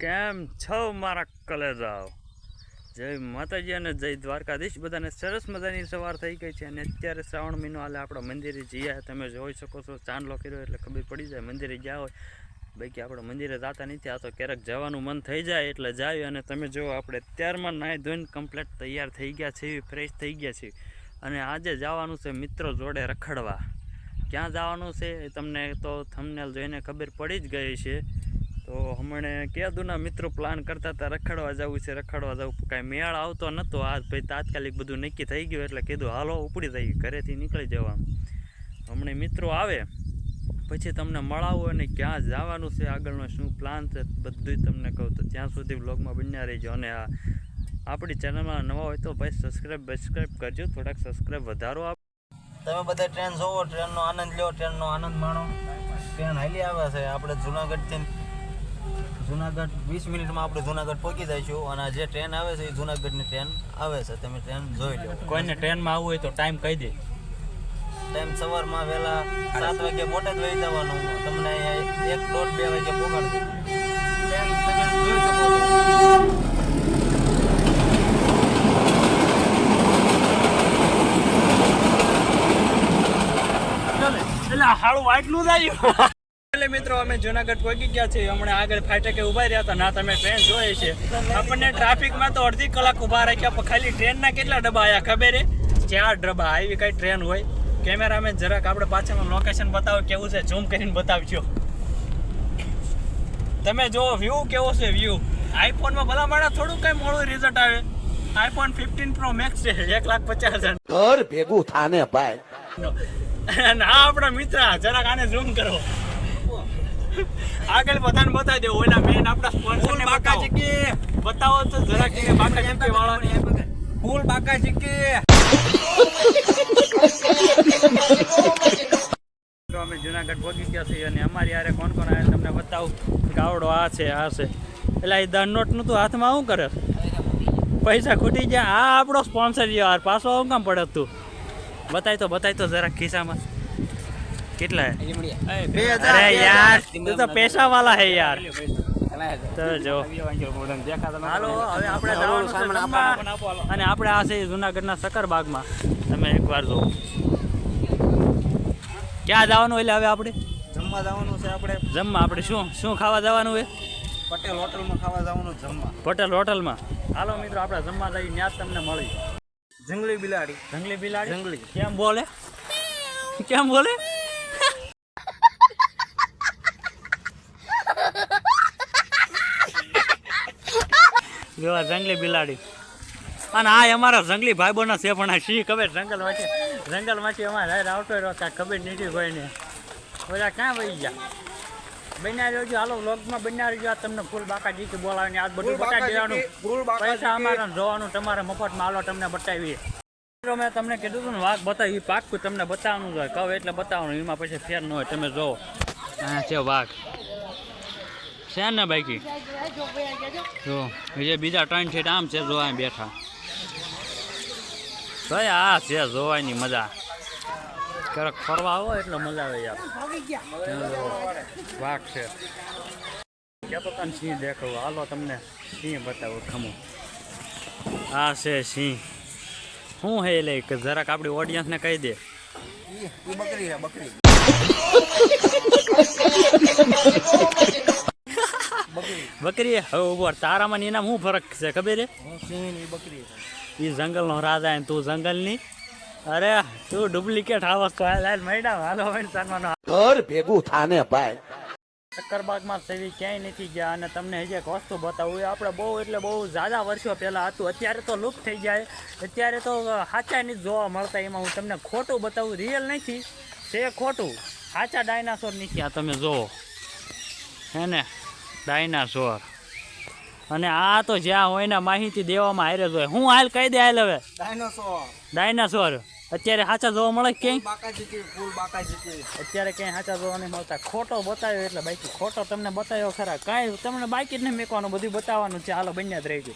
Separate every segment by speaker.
Speaker 1: કેમ છો મારા કલેજાઓ? જય માતાજી અને જય દ્વારકાધીશ. બધાને સરસ મજાની સવાર થઈ ગઈ છે અને અત્યારે શ્રાવણ મહિનો હાલે આપણે મંદિરે જઈએ. તમે જોઈ શકો છો, ચાંદલો કર્યો એટલે ખબર પડી જાય મંદિરે ગયા હોય. બાકી આપણે મંદિરે જતા નથી, આ તો ક્યારેક જવાનું મન થઈ જાય એટલે જાય. અને તમે જો આપણે અત્યારમાં નાહી ધોઈને કમ્પ્લીટ તૈયાર થઈ ગયા છે, ફ્રેશ થઈ ગયા છે અને આજે જવાનું છે મિત્રો જોડે રખડવા. ક્યાં જવાનું છે એ તમને તો થંબનેલ જોઈને ખબર પડી જ ગઈ છે. તો હમણાં કીધુંના મિત્રો પ્લાન કરતા હતા રખડવા જવું છે, રખડવા જવું. કાંઈ મેળ આવતો નહોતો. આજ ભાઈ તાત્કાલિક બધું નક્કી થઈ ગયું એટલે કીધું હાલો ઉપડી થઈ ઘરેથી નીકળી જવાનું. હમણાં મિત્રો આવે પછી તમને મળાવું અને ક્યાં જવાનું છે, આગળનો શું પ્લાન છે બધું તમને કહું. તો ત્યાં સુધી વ્લોગમાં બન્યા રહીજો. અને આ આપણી ચેનલમાં નવા હોય તો ભાઈ સબસ્ક્રાઈબ કરજો, થોડાક સબસ્ક્રાઈબ વધારો આપ.
Speaker 2: તમે બધા ટ્રેન જોવો, ટ્રેનનો આનંદ લો, ટ્રેનનો આનંદ માણો. ટ્રેન હાલી આવે છે. આપણે જુનાગઢ 20 મિનિટમાં આપણે જુનાગઢ પહોંચી જઈશું. અને જે ટ્રેન આવે છે એ જુનાગઢની ટ્રેન આવે છે, તમે ટ્રેન જોઈ લો.
Speaker 1: કોઈને ટ્રેનમાં આવવું હોય તો ટાઈમ કહી દે.
Speaker 2: ટાઈમ સવારમાં વહેલા 7 વાગે બોટાદ વહી જવાનું. તમને 1-1.5-2 વાગે પહોંચાડશે. ટ્રેન તમે જોઈ શકો છો.
Speaker 1: એટલે હાળું વાટલું જાય. એટલે મિત્રો અમે જુનાગઢ પહોંચી ગયા છીએ. હમણાં આગળ ફાટકે ઉભા રહ્યા હતા. ના તમે ટ્રેન જોઈએ છે. આપણને ટ્રાફિકમાં તો અડધી કલાક ઉભા રાખ્યા, પણ ખાલી ટ્રેનના કેટલા ડબ્બા આવ્યા ખબર છે? 4 ડબ્બા. આવી કઈ ટ્રેન હોય? કેમેરામેન જરાક આપણે પાછળનું લોકેશન બતાવો કેવું છે, ઝૂમ કરીને બતાવજો. તમે જો વ્યૂ કેવો છે. વ્યૂ આઈફોનમાં ભલા મારા થોડું કઈ મોડું રિઝલ્ટ આવે. આઈફોન 15 પ્રો મેક્સ છે, 1,50,000
Speaker 3: ઘર ભેગું થાને ભાઈ.
Speaker 1: ના આપણા મિત્ર જરાક આને ઝૂમ કરો. આગળ બધાને બતાવી દો. ઓલા મેન આપણા સ્પોન્સર ને બાકા ચીકી બતાવો તો જરાક એને બાકા ચીકી વાળાને ફૂલ બાકા ચીકી. તો અમે જુનાગઢ પહોંચી ગયા છીએ અને અમારી યારે કોણ કોણ આવે તમને બતાવું. ગાવડો આ છે, આ છે. એટલે એ દંડ નોટ નું તું હાથમાં શું કરે? પૈસા ખૂટી ગયા. આ આપણો સ્પોન્સર યાર, પાછો આવું કામ પડે તું? બતાય તો જરાક ખિસ્સામાં કેટલા હે? 2000. અરે યાર તું તો પૈસા વાળા હે યાર. તો જો હાલો હવે આપણે જવાનું છે જમવા. અને આપણે આ છે જુનાગઢના સકરબાગમાં. તમે એકવાર જો ક્યાં જવાનું એટલે હવે આપણે
Speaker 2: જમવા જવાનું છે.
Speaker 1: જમવા આપણે શું ખાવા જવાનું હોય?
Speaker 2: પટેલ હોટલમાં ખાવા જવાનું જમવા.
Speaker 1: પટેલ હોટલમાં. હાલો મિત્રો આપણે જમવા જઈએ, ત્યાં તમને મળી.
Speaker 2: જંગલી બિલાડી.
Speaker 1: જંગલી કેમ બોલે? જોવા જંગલી બિલાડી. અને આ અમારા જંગલી ભાઈબોના છે, પણ આ શી ખબર જંગલમાંથી અમારે આવતો રહ્યો કાંઈ ખબર નથી કોઈને. બધા ક્યાં વહી ગયા? બન્યા રહેજો. હાલો વ્લોગમાં બન્યા રહેજો. આ તમને ફૂલ બાકા જીકી બોલાવીને આજ બધું બતાવી દેવાનું. પૈસા અમારે જોવાનું, તમારે મફતમાં હાલો તમને બતાવીએ. મેં તમને કીધું હતું ને વાઘ બતાવી પાક્કું તમને બતાવવાનું હોય. કહું એટલે બતાવવાનું, એમાં પછી ફેર ન હોય. તમે જોવો હા છે વાઘ છે ને બાકી. જો જે બીજા 3 છે આમ છે, જોવા બેઠા. ભાઈ આ છે જોવાની મજા. ક્યારેક ફરવા આવો એટલે મજા આવે યાર. વાઘ છે. કહેતો તને સિંહ દેખાવું. હાલો તમને સિંહ બતાવું. ખમો આ છે સિંહ. શું હે લે કે જરાક આપણી ઓડિયન્સને કહી દે. બકરી. હવે ઉભો તારામાં એના શું ફરક છે ખબર છે? એ જંગલનો રાજા ને તું જંગલની. અરે તું ડુપ્લિકેટ આવસ તો મેડમ હાલો
Speaker 3: ઘર ભેગું થાને ભાઈ.
Speaker 1: સક્કરબાગમાં સેવી ક્યાંય નથી ગયા. અને તમને હજી એક વસ્તુ બતાવું. આપણે બહુ એટલે બહુ ઝાઝા વર્ષો પહેલાં હતું. અત્યારે તો લુપ્ત થઈ જાય. અત્યારે તો સાચા નથી જોવા મળતા. એમાં હું તમને ખોટું બતાવું. રિયલ નથી, છે ખોટું. સાચા ડાયનાસોર નથી. આ તમે જુઓ હે ને ડાયનાસોર. અને આ તો જ્યાં હોય ને માહિતી દેવામાં હારે જ હોય. હું હાલ કહી દે હાલ હવે ડાયનાસોર અત્યારે સાચા જોવા મળે ક્યાંય? અત્યારે ક્યાંય સાચા જોવા નહીં મળતા. ખોટો બતાવ્યો એટલે બાકી ખોટો તમને બતાવ્યો ખરા. કાંઈ તમને બાકી જ નહીં મેકવાનું, બધું બતાવવાનું છે. હાલો બન્યા જ રહેજો.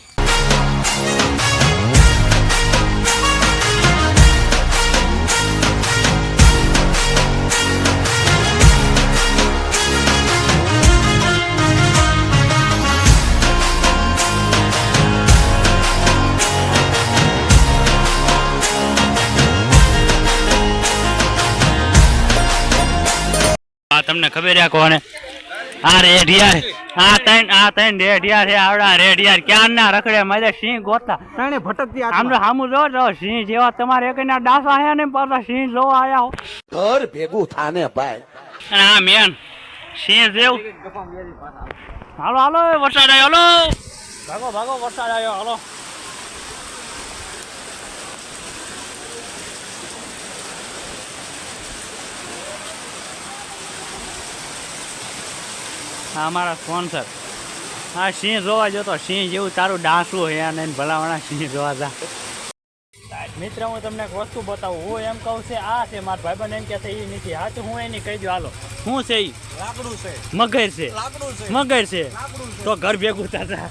Speaker 1: તમને ખબર છે કોને આ રેડિયાર આ ત્રણ રેડિયાર છે આવડા રેડિયાર ક્યાં ના રખડે મારે સિંહ ગોતા
Speaker 2: ત્રણે ભટકતી
Speaker 1: આમ તો સામું જો સિંહ જેવા તમારે એક ના ડાસા આયા ને પાછા સિંહ જોવા આયા હો
Speaker 3: ઘર ભેગું થાને ભાઈ
Speaker 1: અને આ મેન સિંહ જેવું હાલો હાલો વરસાદ આવ્યો હાલો ભાગો ભાગો વરસાદ આવ્યો હાલો આ અમારા સ્પોન્સર હા સિંહ જોવા જતો સિંહ જેવું તારું ડાંસું હે અને ભલાવાળા સિંહ જોવા જા મિત્ર હું તમને એક વસ્તુ બતાવું હું એમ કહું છે આ છે મારા ભાઈબંધ એમ કે છે એ નથી હા તો હું એની કહી દઉં હાલો શું છે એ
Speaker 2: લાકડું છે
Speaker 1: મગર છે
Speaker 2: લાકડું છે
Speaker 1: મગર છે
Speaker 2: લાકડું છે
Speaker 1: તો ઘર ભેગું થતા